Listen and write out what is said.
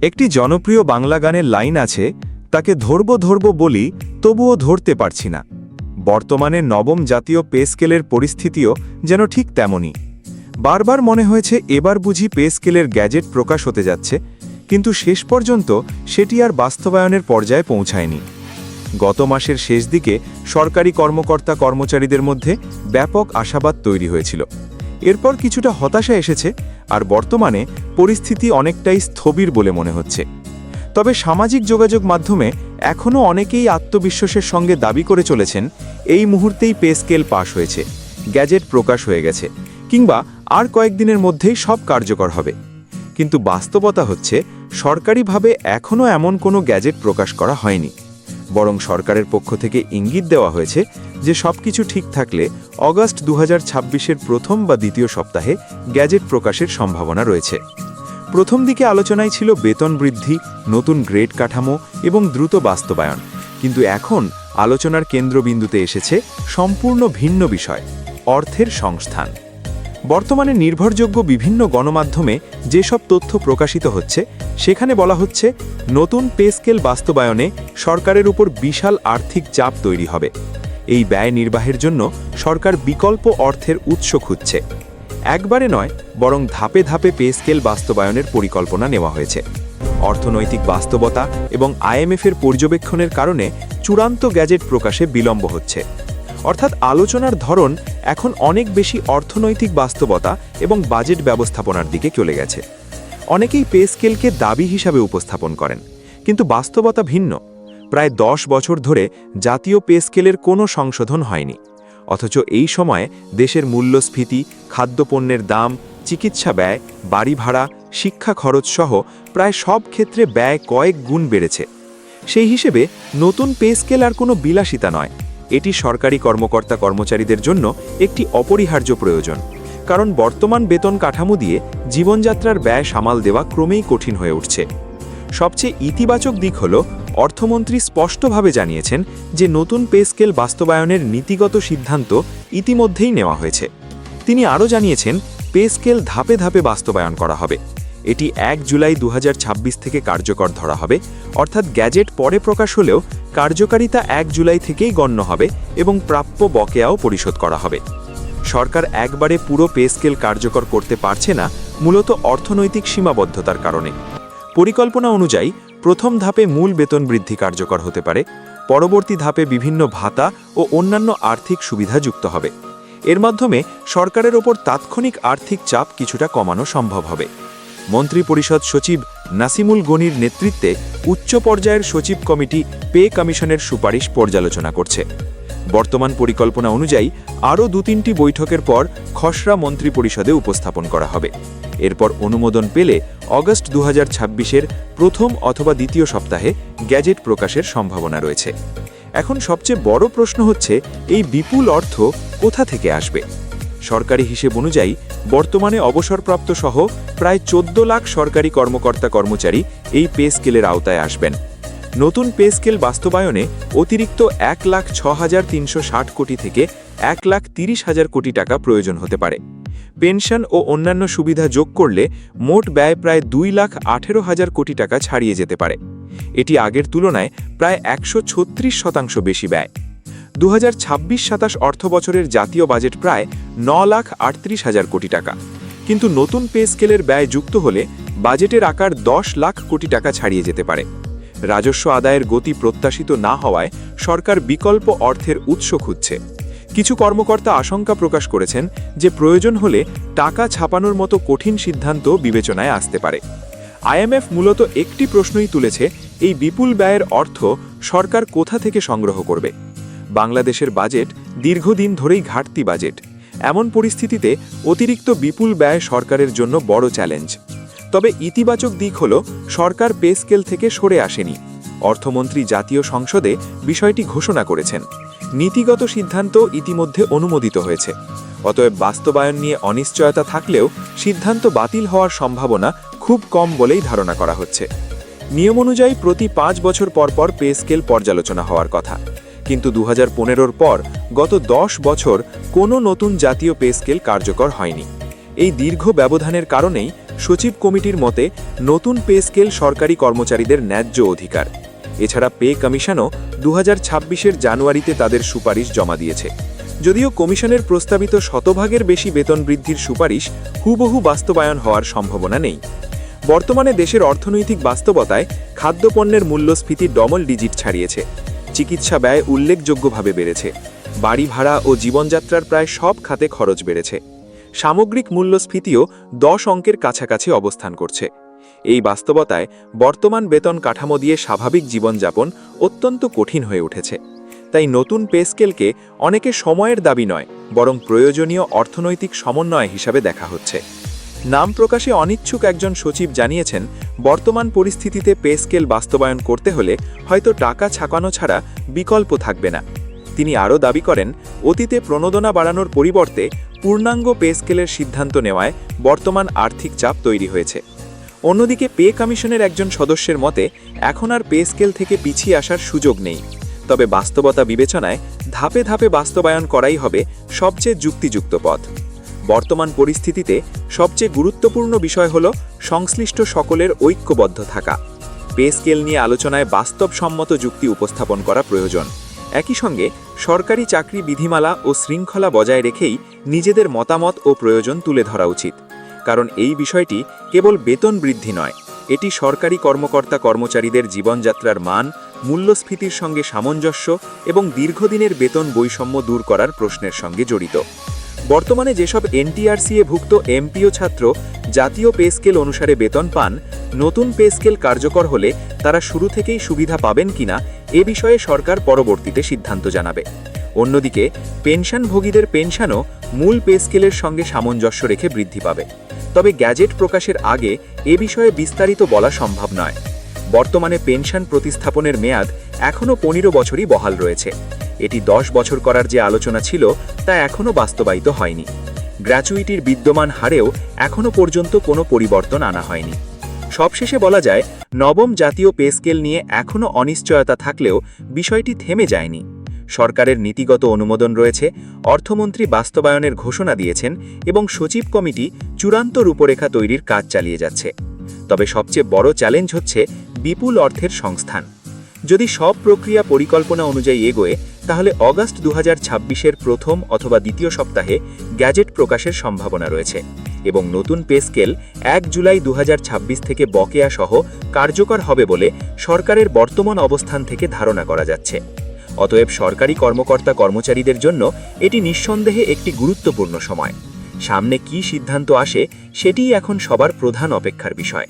একটি জনপ্রিয় বাংলা গানের লাইন আছে, তাকে ধরব ধরব বলি তবুও ধরতে পারছি না। বর্তমানে নবম জাতীয় পে স্কেলের পরিস্থিতিও যেন ঠিক তেমনই। বারবার মনে হয়েছে এবার বুঝি পে স্কেলের গ্যাজেট প্রকাশ হতে যাচ্ছে, কিন্তু শেষ পর্যন্ত সেটি আর বাস্তবায়নের পর্যায়ে পৌঁছায়নি। গত মাসের শেষ দিকে সরকারি কর্মকর্তা কর্মচারীদের মধ্যে ব্যাপক আশাবাদ তৈরি হয়েছিল। এরপর কিছুটা হতাশা এসেছে, আর বর্তমানে পরিস্থিতি অনেকটাই স্থবির বলে মনে হচ্ছে। তবে সামাজিক যোগাযোগ মাধ্যমে এখনও অনেকেই আত্মবিশ্বাসের সঙ্গে দাবি করে চলেছেন এই মুহূর্তেই পে স্কেল পাশ হয়েছে, গ্যাজেট প্রকাশ হয়ে গেছে, কিংবা আর কয়েকদিনের মধ্যেই সব কার্যকর হবে। কিন্তু বাস্তবতা হচ্ছে সরকারিভাবে এখনও এমন কোনো গ্যাজেট প্রকাশ করা হয়নি। বরং সরকারের পক্ষ থেকে ইঙ্গিত দেওয়া হয়েছে যে সবকিছু ঠিক থাকলে অগাস্ট 2026-এর প্রথম বা দ্বিতীয় সপ্তাহে গ্যাজেট প্রকাশের সম্ভাবনা রয়েছে। প্রথম দিকে আলোচনায় ছিল বেতন বৃদ্ধি, নতুন গ্রেড কাঠামো এবং দ্রুত বাস্তবায়ন, কিন্তু এখন আলোচনার কেন্দ্রবিন্দুতে এসেছে সম্পূর্ণ ভিন্ন বিষয়, অর্থের সংস্থান। বর্তমানে নির্ভরযোগ্য বিভিন্ন গণমাধ্যমে যেসব তথ্য প্রকাশিত হচ্ছে সেখানে বলা হচ্ছে নতুন পে স্কেল বাস্তবায়নে সরকারের উপর বিশাল আর্থিক চাপ তৈরি হবে। এই ব্যয় নির্বাহের জন্য সরকার বিকল্প অর্থের উৎস খুঁজছে। একবারে নয়, বরং ধাপে ধাপে পে স্কেল বাস্তবায়নের পরিকল্পনা নেওয়া হয়েছে। অর্থনৈতিক বাস্তবতা এবং আইএমএফের পর্যবেক্ষণের কারণে চূড়ান্ত গ্যাজেট প্রকাশে বিলম্ব হচ্ছে। অর্থাৎ আলোচনার ধরন এখন অনেক বেশি অর্থনৈতিক বাস্তবতা এবং বাজেট ব্যবস্থাপনার দিকে চলে গেছে। অনেকেই পে স্কেলকে দাবি হিসাবে উপস্থাপন করেন, কিন্তু বাস্তবতা ভিন্ন। প্রায় 10 বছর ধরে জাতীয় পে স্কেলের কোনো সংশোধন হয়নি, অথচ এই সময়ে দেশের মূল্যস্ফীতি, খাদ্যপণ্যের দাম, চিকিৎসা ব্যয়, বাড়ি ভাড়া, শিক্ষা খরচ সহ প্রায় সব ক্ষেত্রে ব্যয় কয়েক গুণ বেড়েছে। সেই হিসেবে নতুন পে স্কেল আর কোনো বিলাসিতা নয়, এটি সরকারি কর্মকর্তা কর্মচারীদের জন্য একটি অপরিহার্য প্রয়োজন। কারণ বর্তমান বেতন কাঠামো দিয়ে জীবনযাত্রার ব্যয় সামাল দেওয়া ক্রমেই কঠিন হয়ে উঠছে। সবচেয়ে ইতিবাচক দিক হল অর্থমন্ত্রী স্পষ্টভাবে জানিয়েছেন যে নতুন পে স্কেল বাস্তবায়নের নীতিগত সিদ্ধান্ত ইতিমধ্যেই নেওয়া হয়েছে। তিনি আরও জানিয়েছেন পে স্কেল ধাপে ধাপে বাস্তবায়ন করা হবে। এটি 1 জুলাই 2026 থেকে কার্যকর ধরা হবে, অর্থাৎ গ্যাজেট পরে প্রকাশ হলেও কার্যকারিতা 1 জুলাই থেকেই গণ্য হবে এবং প্রাপ্য বকেয়াও পরিশোধ করা হবে। সরকার একবারে পুরো পে স্কেল কার্যকর করতে পারছে না, মূলত অর্থনৈতিক সীমাবদ্ধতার কারণে। পরিকল্পনা অনুযায়ী প্রথম ধাপে মূল বেতন বৃদ্ধি কার্যকর হতে পারে, পরবর্তী ধাপে বিভিন্ন ভাতা ও অন্যান্য আর্থিক সুবিধা যুক্ত হবে। এর মাধ্যমে সরকারের ওপর তাৎক্ষণিক আর্থিক চাপ কিছুটা কমানো সম্ভব হবে। মন্ত্রিপরিষদ সচিব নাসিমুল গনির নেতৃত্বে উচ্চ পর্যায়ের সচিব কমিটি পে কমিশনের সুপারিশ পর্যালোচনা করছে। বর্তমান পরিকল্পনা অনুযায়ী আরও 2-3টি বৈঠকের পর খসড়া মন্ত্রিপরিষদে উপস্থাপন করা হবে। এরপর অনুমোদন পেলে অগস্ট 2026-এর প্রথম অথবা দ্বিতীয় সপ্তাহে গ্যাজেট প্রকাশের সম্ভাবনা রয়েছে। এখন সবচেয়ে বড় প্রশ্ন হচ্ছে এই বিপুল অর্থ কোথা থেকে আসবে। সরকারি হিসেব অনুযায়ী বর্তমানে অবসরপ্রাপ্ত সহ প্রায় 14 লাখ সরকারি কর্মকর্তা কর্মচারী এই পে স্কেলের আওতায় আসবেন। নতুন পে স্কেল বাস্তবায়নে অতিরিক্ত 1,06,360 কোটি থেকে 1,30,000 কোটি টাকা প্রয়োজন হতে পারে। পেনশন ও অন্যান্য সুবিধা যোগ করলে মোট ব্যয় প্রায় 2,18,000 কোটি টাকা ছাড়িয়ে যেতে পারে। এটি আগের তুলনায় প্রায় 136% বেশি ব্যয়। 2026-27 অর্থ বছরের জাতীয় বাজেট প্রায় 9,38,000 কোটি টাকা, কিন্তু নতুন পে স্কেলের ব্যয় যুক্ত হলে বাজেটের আকার 10 লাখ কোটি টাকা ছাড়িয়ে যেতে পারে। রাজস্ব আদায়ের গতি প্রত্যাশিত না হওয়ায় সরকার বিকল্প অর্থের উৎস খুঁজছে। কিছু কর্মকর্তা আশঙ্কা প্রকাশ করেছেন যে প্রয়োজন হলে টাকা ছাপানোর মতো কঠিন সিদ্ধান্ত বিবেচনায় আসতে পারে। আইএমএফ মূলত একটি প্রশ্নই তুলেছে, এই বিপুল ব্যয়ের অর্থ সরকার কোথা থেকে সংগ্রহ করবে। বাংলাদেশের বাজেট দীর্ঘদিন ধরেই ঘাটতি বাজেট। এমন পরিস্থিতিতে অতিরিক্ত বিপুল ব্যয় সরকারের জন্য বড় চ্যালেঞ্জ। তবে ইতিবাচক দিক হল সরকার পে স্কেল থেকে সরে আসেনি। অর্থমন্ত্রী জাতীয় সংসদে বিষয়টি ঘোষণা করেছেন। নীতিগত সিদ্ধান্ত ইতিমধ্যে অনুমোদিত হয়েছে। অতএব বাস্তবায়ন নিয়ে অনিশ্চয়তা থাকলেও সিদ্ধান্ত বাতিল হওয়ার সম্ভাবনা খুব কম বলেই ধারণা করা হচ্ছে। নিয়ম অনুযায়ী প্রতি 5 বছর পর পর পে স্কেল পর্যালোচনা হওয়ার কথা, কিন্তু 2015-র পর গত 10 বছর কোনো নতুন জাতীয় পে স্কেল কার্যকর হয়নি। এই দীর্ঘ ব্যবধানের কারণেই সচিব কমিটির মতে নতুন পে স্কেল সরকারি কর্মচারীদের ন্যায্য অধিকার। এছাড়া পে কমিশনও 2026-এর জানুয়ারিতে তাদের সুপারিশ জমা দিয়েছে। যদিও কমিশনের প্রস্তাবিত শতভাগের বেশি বেতন বৃদ্ধির সুপারিশ হুবহু বাস্তবায়ন হওয়ার সম্ভাবনা নেই। বর্তমানে দেশের অর্থনৈতিক বাস্তবতায় খাদ্যপণ্যের মূল্যস্ফীতি ডবল ডিজিট ছাড়িয়েছে। চিকিৎসা ব্যয় উল্লেখযোগ্যভাবে বেড়েছে। বাড়ি ভাড়া ও জীবনযাত্রার প্রায় সব খাতে খরচ বেড়েছে। সামগ্রিক মূল্যস্ফীতিও 10 অঙ্কের কাছাকাছি অবস্থান করছে। এই বাস্তবতায় বর্তমান বেতন কাঠামো দিয়ে স্বাভাবিক জীবনযাপন অত্যন্ত কঠিন হয়ে উঠেছে। তাই নতুন পে স্কেলকে অনেকে সময়ের দাবি নয়, বরং প্রয়োজনীয় অর্থনৈতিক সমন্বয় হিসাবে দেখা হচ্ছে। নাম প্রকাশে অনিচ্ছুক একজন সচিব জানিয়েছেন, বর্তমান পরিস্থিতিতে পে স্কেল বাস্তবায়ন করতে হলে হয়তো টাকা ছাপানো ছাড়া বিকল্প থাকবে না। তিনি আরও দাবি করেন, অতীতে প্রণোদনা বাড়ানোর পরিবর্তে পূর্ণাঙ্গ পে স্কেলের সিদ্ধান্ত নেওয়ায় বর্তমান আর্থিক চাপ তৈরি হয়েছে। অন্যদিকে পে কমিশনের একজন সদস্যের মতে, এখন আর পে স্কেল থেকে পিছিয়ে আসার সুযোগ নেই। তবে বাস্তবতা বিবেচনায় ধাপে ধাপে বাস্তবায়ন করাই হবে সবচেয়ে যুক্তিযুক্ত পথ। বর্তমান পরিস্থিতিতে সবচেয়ে গুরুত্বপূর্ণ বিষয় হল সংশ্লিষ্ট সকলের ঐক্যবদ্ধ থাকা। পে স্কেল নিয়ে আলোচনায় বাস্তবসম্মত যুক্তি উপস্থাপন করা প্রয়োজন। একই সঙ্গে সরকারি চাকরি বিধিমালা ও শৃঙ্খলা বজায় রেখেই নিজেদের মতামত ও প্রয়োজন তুলে ধরা উচিত। কারণ এই বিষয়টি কেবল বেতন বৃদ্ধি নয়, এটি সরকারি কর্মকর্তা কর্মচারীদের জীবনযাত্রার মান, মূল্যস্ফীতির সঙ্গে সামঞ্জস্য এবং দীর্ঘদিনের বেতন বৈষম্য দূর করার প্রশ্নের সঙ্গে জড়িত। বর্তমানে যেসব এনটিআরসিএ ভুক্ত এমপিও ছাত্র জাতীয় পে স্কেল অনুসারে বেতন পান, নতুন পে স্কেল কার্যকর হলে তারা শুরু থেকেই সুবিধা পাবেন কিনা এ বিষয়ে সরকার পরবর্তীতে সিদ্ধান্ত জানাবে। অন্যদিকে পেনশনভোগীদের পেনশনও মূল পে স্কেলের সঙ্গে সামঞ্জস্য রেখে বৃদ্ধি পাবে। তবে গ্যাজেট প্রকাশের আগে এ বিষয়ে বিস্তারিত বলা সম্ভব নয়। বর্তমানে পেনশন প্রতিস্থাপনের মেয়াদ এখনও 15 বছরই বহাল রয়েছে। এটি 10 বছর করার যে আলোচনা ছিল তা এখনও বাস্তবায়িত হয়নি। গ্র্যাচুইটির বিদ্যমান হারেও এখনও পর্যন্ত কোনো পরিবর্তন আনা হয়নি। সবশেষে বলা যায়, নবম জাতীয় পে স্কেল নিয়ে এখনও অনিশ্চয়তা থাকলেও বিষয়টি থেমে যায়নি। সরকারের নীতিগত অনুমোদন রয়েছে, অর্থমন্ত্রী বাস্তবায়নের ঘোষণা দিয়েছেন এবং সচিব কমিটি চূড়ান্ত রূপরেখা তৈরির কাজ চালিয়ে যাচ্ছে। তবে সবচেয়ে বড় চ্যালেঞ্জ হচ্ছে বিপুল অর্থের সংস্থান। যদি সব প্রক্রিয়া পরিকল্পনা অনুযায়ী এগোয়, তাহলে অগাস্ট 2026-এর প্রথম অথবা দ্বিতীয় সপ্তাহে গ্যাজেট প্রকাশের সম্ভাবনা রয়েছে এবং নতুন পে স্কেল 1 জুলাই 2026 থেকে বকেয়া সহ কার্যকর হবে বলে সরকারের বর্তমান অবস্থান থেকে ধারণা করা যাচ্ছে। অতএব সরকারি কর্মকর্তা কর্মচারীদের জন্য এটি নিঃসন্দেহে একটি গুরুত্বপূর্ণ সময়। সামনে কী সিদ্ধান্ত আসে সেটিই এখন সবার প্রধান অপেক্ষার বিষয়।